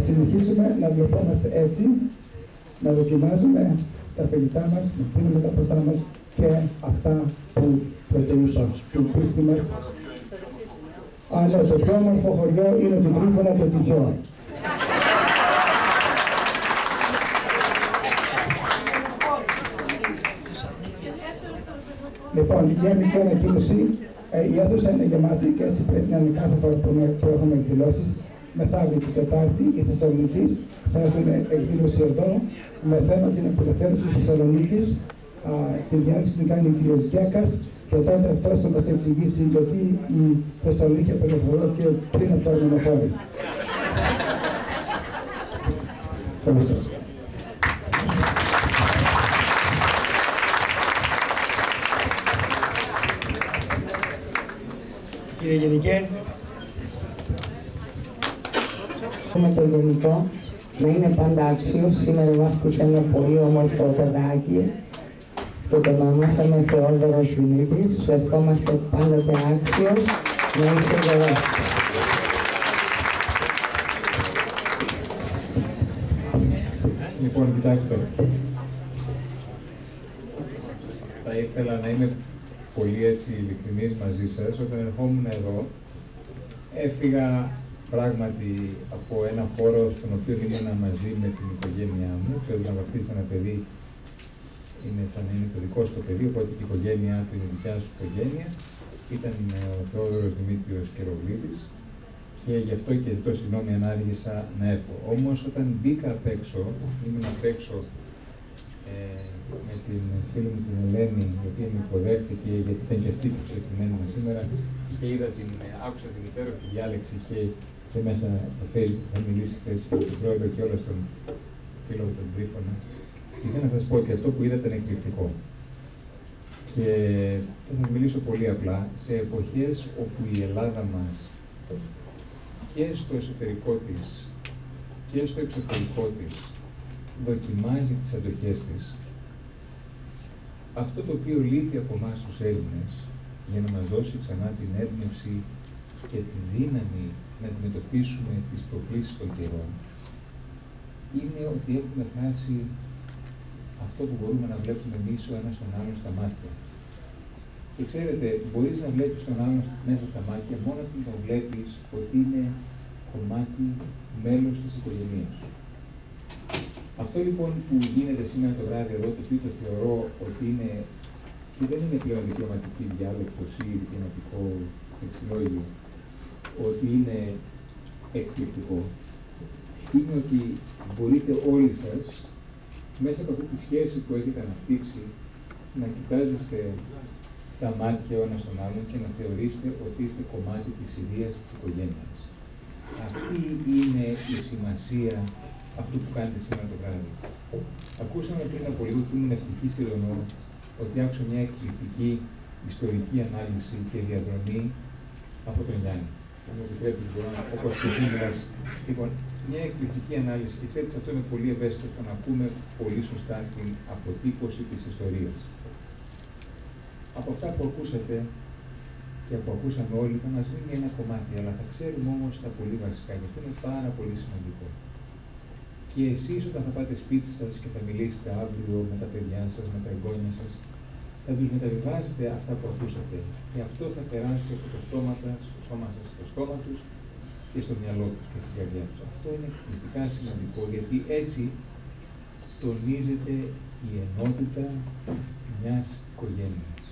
Θα συνεχίσουμε να βλεπόμαστε έτσι, να δοκιμάζουμε τα φαγητά μας, να πίνουμε τα ποτά μας και αυτά που προτεραιούσαν στην πίστη μας. Αλλά το πιο όμορφο χωριό είναι το Τρίφωνα το Τυχιό. Λοιπόν, για μικρή ανακοίνωση, η αίθουσα είναι γεμάτη και έτσι πρέπει να είναι κάθε φορά που έχουμε εκδηλώσεις. Μεθαύριο την Τετάρτη, οι Θεσσαλονίκης θα έχουν εκδήλωση εδώ με θέμα την απελευθέρωση της Θεσσαλονίκης. Την διάλυση την κάνει ο κ. Γκέκας και τότε αυτός θα μας εξηγήσει γιατί η Θεσσαλονίκη απελευθερώθηκε πριν από το Αρμενοχώρι. Ευχαριστώ. Κύριε Γενικέ. Με το γενικό να είναι πάντα άξιος. Σήμερα βάφτισε ένα πολύ όμορφο παιδάκι που το ονομάσαμε Θεόδωρο Δημήτρης. Σου ευχόμαστε πάντοτε άξιος να είσαι εδώ. Λοιπόν, κοιτάξτε. Θα ήθελα να είμαι πολύ έτσι ειλικρινής μαζί σας. Όταν ερχόμουν εδώ, έφυγα πράγματι από ένα χώρο στον οποίο ήμουν μαζί με την οικογένειά μου. Ξέρω να βαφτίσει ένα παιδί είναι σαν να είναι το δικό σου το παιδί, οπότε και η οικογένειά του είναι η δικιά σου οικογένεια. Ήταν ο Θεόδωρος Δημήτριος Κεροβλίδης και γι' αυτό και ζητώ συγγνώμη αν άργησα να έρθω. Όμως όταν μπήκα απ' έξω, ήμουν απ' έξω με την φίλη μου την Ελένη, η οποία με υποδέχτηκε γιατί ήταν και αυτή που ξεκινάμε σήμερα και άκουσα την υπέροχη διάλεξη και μέσα στο Facebook θα μιλήσει χθες με τον πρόεδρο και όλα στον φίλο του τον Τρίφωνα. Ήθελα να σας πω ότι αυτό που είδατε είναι εκπληκτικό. Και θα σας μιλήσω πολύ απλά, σε εποχές όπου η Ελλάδα μας και στο εσωτερικό της και στο εξωτερικό της δοκιμάζει τις αντοχές της, αυτό το οποίο λείπει από εμάς τους Έλληνες για να μας δώσει ξανά την έμπνευση και τη δύναμη να αντιμετωπίσουμε τις προκλήσεις των καιρών, είναι ότι έχουμε χάσει αυτό που μπορούμε να βλέπουμε εμείς ο ένας τον άλλον στα μάτια. Και ξέρετε, μπορείς να βλέπεις τον άλλον μέσα στα μάτια μόνο όταν τον βλέπεις ότι είναι κομμάτι, μέλος της οικογένειας σου. Αυτό λοιπόν που γίνεται σήμερα το βράδυ εδώ, το οποίο το θεωρώ ότι είναι, και δεν είναι πλέον διπλωματική διάλεκτος ή διπλωματικό εξυλόγιο, ότι είναι εκπληκτικό, είναι ότι μπορείτε όλοι σας, μέσα από αυτή τη σχέση που έχετε αναπτύξει, να κοιτάζεστε στα μάτια ο ένας τον άλλον και να θεωρήσετε ότι είστε κομμάτι της ιδείας της οικογένειας. Αυτή είναι η σημασία αυτού που κάνετε σήμερα το βράδυ. Ακούσαμε πριν από λίγο που ήμουν ευτυχής και δονώ ότι άκουσα μια εκπληκτική ιστορική ανάλυση και διαδρομή από τον Γιάννη. Αν μου επιτρέπετε, όπως και σήμερα. Λοιπόν, μια εκπληκτική ανάλυση, και ξέρετε, αυτό είναι πολύ ευαίσθητο στο να ακούμε πολύ σωστά την αποτύπωση της ιστορίας. Από αυτά που ακούσατε και που ακούσαμε όλοι, θα μας μείνει ένα κομμάτι, αλλά θα ξέρουμε όμως τα πολύ βασικά, και αυτό είναι πάρα πολύ σημαντικό. Και εσείς όταν θα πάτε σπίτι σας και θα μιλήσετε αύριο με τα παιδιά σας, με τα εγγόνια σας, θα τους μεταβιβάσετε αυτά που ακούσατε. Και αυτό θα περάσει από το στόμα σας, στο σώμα σας, στο στόμα τους και στο μυαλό τους και στην καρδιά τους. Αυτό είναι εξαιρετικά σημαντικό, γιατί έτσι τονίζεται η ενότητα μιας οικογένειας.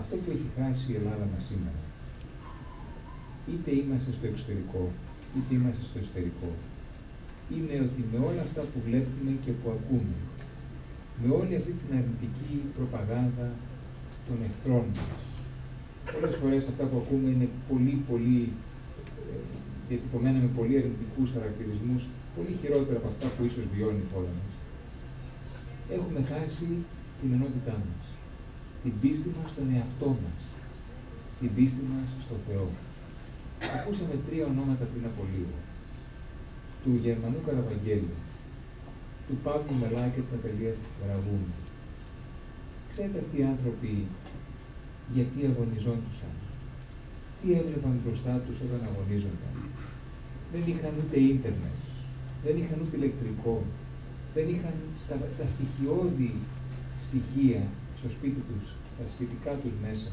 Αυτό που έχει χάσει η Ελλάδα μας σήμερα, είτε είμαστε στο εξωτερικό, είτε είμαστε στο εσωτερικό, είναι ότι με όλα αυτά που βλέπουμε και που ακούμε, με όλη αυτή την αρνητική προπαγάνδα των εχθρών μας, πολλές φορές αυτά που ακούμε είναι πολύ διατυπωμένα με πολύ αρνητικούς χαρακτηρισμούς, πολύ χειρότερα από αυτά που ίσως βιώνει η χώρα μας. Έχουμε χάσει την ενότητά μας, την πίστη μας στον εαυτό μας, την πίστη μας στο Θεό. Ακούσαμε 3 ονόματα πριν από λίγο. Του Γερμανού Καραβαγγέλη, του Παύλου Μελά και της Ναταλίας Βραγούνη. Ξέρετε αυτοί οι άνθρωποι γιατί αγωνιζόντουσαν, τι έβλεπαν μπροστά τους όταν αγωνίζονταν. δεν είχαν ούτε ίντερνετ, δεν είχαν ούτε ηλεκτρικό, δεν είχαν τα στοιχειώδη στοιχεία στο σπίτι τους, στα σπιτικά τους μέσα.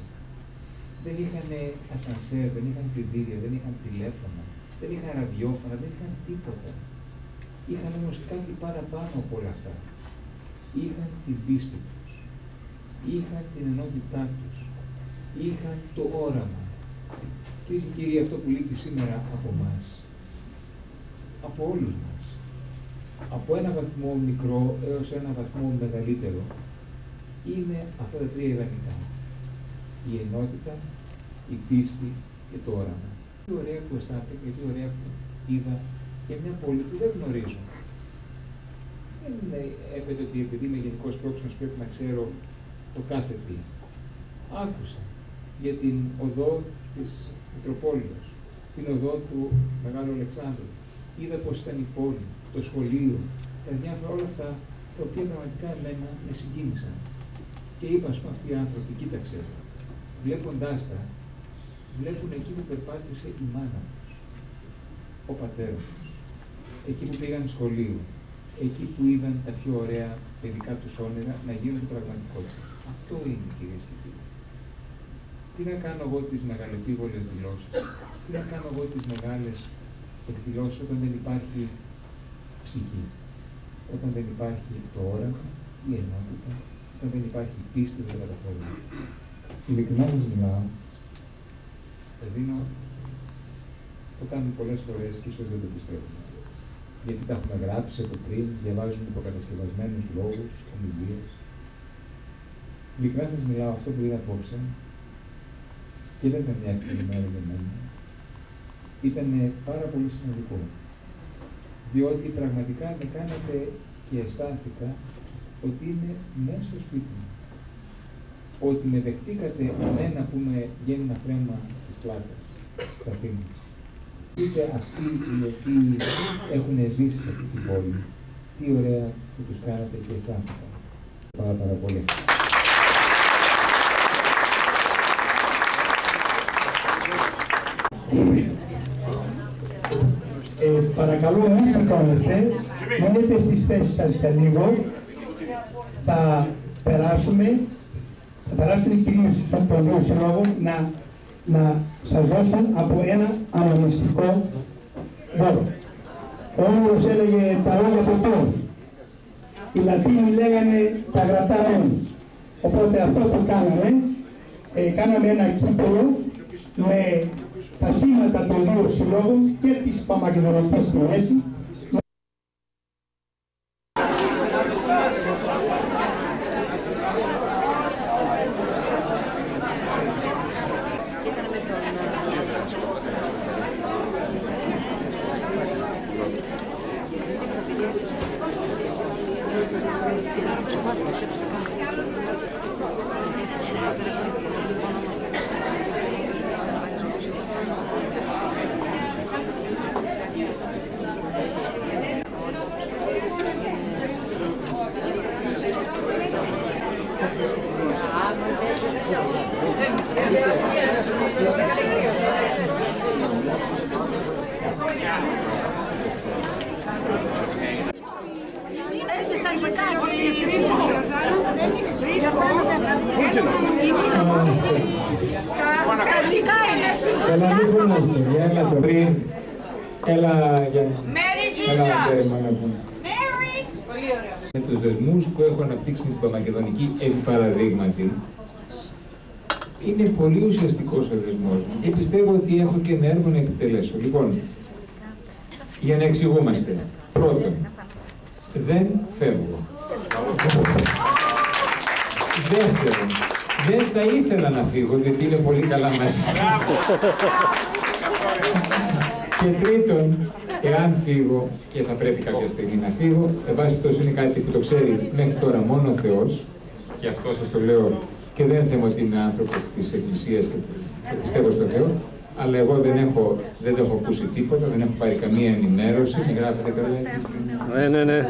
Δεν είχαν ασανσέρ, δεν είχαν πλυντήρια, δεν είχαν τηλέφωνα, δεν είχαν ραδιόφωνα, δεν είχαν τίποτα. Είχαν όμως κάτι παραπάνω από όλα αυτά. Είχαν την πίστη τους, είχαν την ενότητά τους, είχαν το όραμα. Κυρίες και κύριοι, αυτό που λείπει σήμερα από εμάς, από όλους μας, από ένα βαθμό μικρό έως ένα βαθμό μεγαλύτερο, είναι αυτά τα τρία ιδανικά. Η ενότητα, η πίστη και το όραμα. Τι ωραία που αισθάνθηκα και τι ωραία που είδα και μια πόλη που δεν γνωρίζω. Δεν έπεται ότι επειδή είμαι γενικός πρόξενος πρέπει να ξέρω το κάθε τι. Άκουσα για την οδό της Μητροπόλεως, την οδό του Μεγάλου Αλεξάνδρου. Είδα πώς ήταν η πόλη, το σχολείο, τα διάφορα όλα αυτά τα οποία πραγματικά εμένα με συγκίνησαν. Και είπα, ας πούμε, αυτοί οι άνθρωποι, κοίταξε, βλέποντάς τα, βλέπουν εκεί που περπάτησε η μάνα τους, ο πατέρας τους, εκεί που πήγαν σχολείο, εκεί που είδαν τα πιο ωραία παιδικά τους όνειρα να γίνουν πραγματικότητα. Αυτό είναι, κυρίες και κύριοι. Τι να κάνω εγώ τις μεγαλεπίβολες δηλώσεις, τι να κάνω εγώ τις μεγάλες εκδηλώσεις όταν δεν υπάρχει ψυχή, όταν δεν υπάρχει το όραμα, η ενότητα, όταν δεν υπάρχει πίστη, δεν καταφέρουμε. Ειλικρινά σας μιλάω, σας δίνω, το κάνουμε πολλές φορές και ίσως δεν το πιστεύουμε. Γιατί τα έχουμε γράψει από πριν, διαβάζουμε υποκατασκευασμένους λόγους, ομιλίες. Ειλικρινά σας μιλάω, αυτό που είδα απόψε, και δεν ήταν μια εύκολη μέρα για μένα, ήταν πάρα πολύ σημαντικό. Διότι πραγματικά με κάνατε και αισθάνθηκα ότι είμαι μέσα στο σπίτι μου. Ότι με δεχτήκατε εμένα που με βγαίνει ένα φρέμα της πλάτας, της Αθήνας. Είτε αυτοί οι οποίοι έχουν ζήσει σε αυτή την πόλη, τι ωραία που τους κάνατε και αισθάνθηκα. Πάρα πολύ. Παρακαλώ, μην σηκώνεστε, μένετε στις θέσεις σας για λίγο. Θα περάσουν οι κυρίες στον Πολιό Συλλόγο να σας δώσουν από ένα αναμνηστικό δώρο. Ο Όμηρος έλεγε τα λόγια του τόνου. Οι Λατίνοι λέγανε τα γραπτά μόνοι. Οπότε αυτό που κάναμε ένα κύπελο με τα σήματα των δύο συλλόγων και της Παμακεδονικής στη μέση. Με τους δεσμούς που έχω αναπτύξει με την Παμακεδονική επί παραδείγματι, είναι πολύ ουσιαστικός ο δεσμός μου και πιστεύω ότι έχω και ένα έργο να επιτελέσω. Λοιπόν, για να εξηγούμαστε, πρώτον, δεν φεύγω. Δεύτερον, δεν θα ήθελα να φύγω, γιατί είναι πολύ καλά μαζί. Και τρίτον, εάν φύγω, και θα πρέπει κάποια στιγμή να φύγω, εν πάση περιπτώσει είναι κάτι που το ξέρει μέχρι τώρα μόνο ο Θεός, και αυτό σας το λέω και δεν θέλω ότι είμαι άνθρωπος της Εκκλησίας και πιστεύω στο Θεό, αλλά εγώ δεν το έχω ακούσει τίποτα, δεν έχω πάρει καμία ενημέρωση, με γράφετε καλά. Ναι.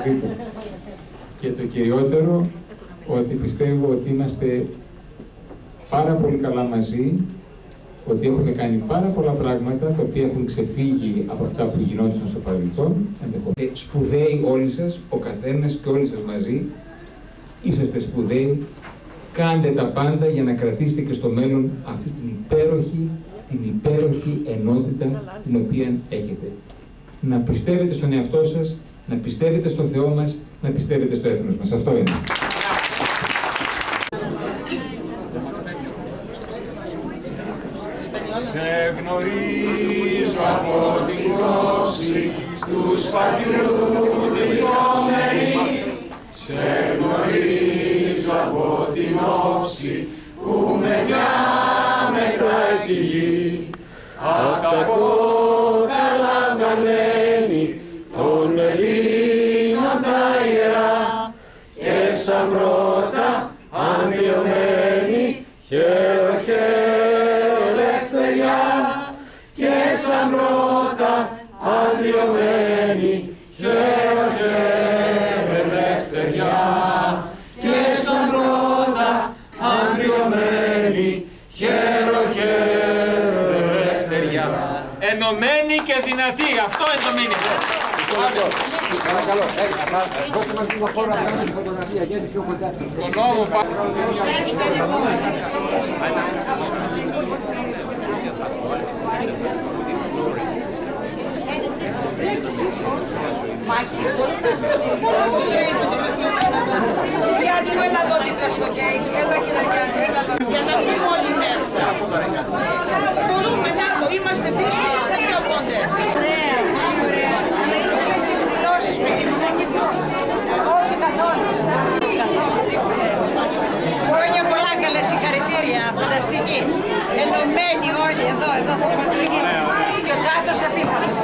Και το κυριότερο, ότι πιστεύω ότι είμαστε πάρα πολύ καλά μαζί ότι έχουμε κάνει πάρα πολλά πράγματα τα οποία έχουν ξεφύγει από αυτά που γινόντουσαν στο παρελθόν. Σπουδαίοι όλοι σας, ο καθένας και όλοι σας μαζί, είσαστε σπουδαίοι, κάντε τα πάντα για να κρατήσετε και στο μέλλον αυτή την υπέροχη ενότητα την οποία έχετε. Να πιστεύετε στον εαυτό σας, να πιστεύετε στο Θεό μας, να πιστεύετε στο έθνος μας. Αυτό είναι. Σε γνωρίζω από την κόψη του σπαθιού την λιωμένη. Σε γνωρίζω από την όψη που με μετράει τη γη. Απ' τα κόκαλα βγαλμένη των Ελλήνων τα ιερά και σαν πρώτα αντιωμένη ελευθεριά και σαν πρώτα αντιωμένη ελευθεριά και σαν πρώτα αντιωμένη ελευθεριά. Ενωμένη και δυνατή, αυτό είναι το μήνυμα. Παρακαλώ, δώστε μας λίγο χώρο να κάνουμε τη φωτογραφία, γιατί πιο κοντά. Τον νόμο πάνω. Μάκη, γιατί μου έλα εδώ δείξα στο κέις, έλα για να πούμε όλοι μέσα. Μπορούμε να το είμαστε πίσω, είσαστε πιο κοντές. Ωραία, ωραία. Αλλά είναι όλες οι εκδηλώσεις με την όχι καθόλου. Χρόνια πολλά, καλέ συγχαρητήρια, φανταστική. Ενωμένοι όλοι εδώ, που μας λυγεί. Και ο Τσάτσος επίθανος,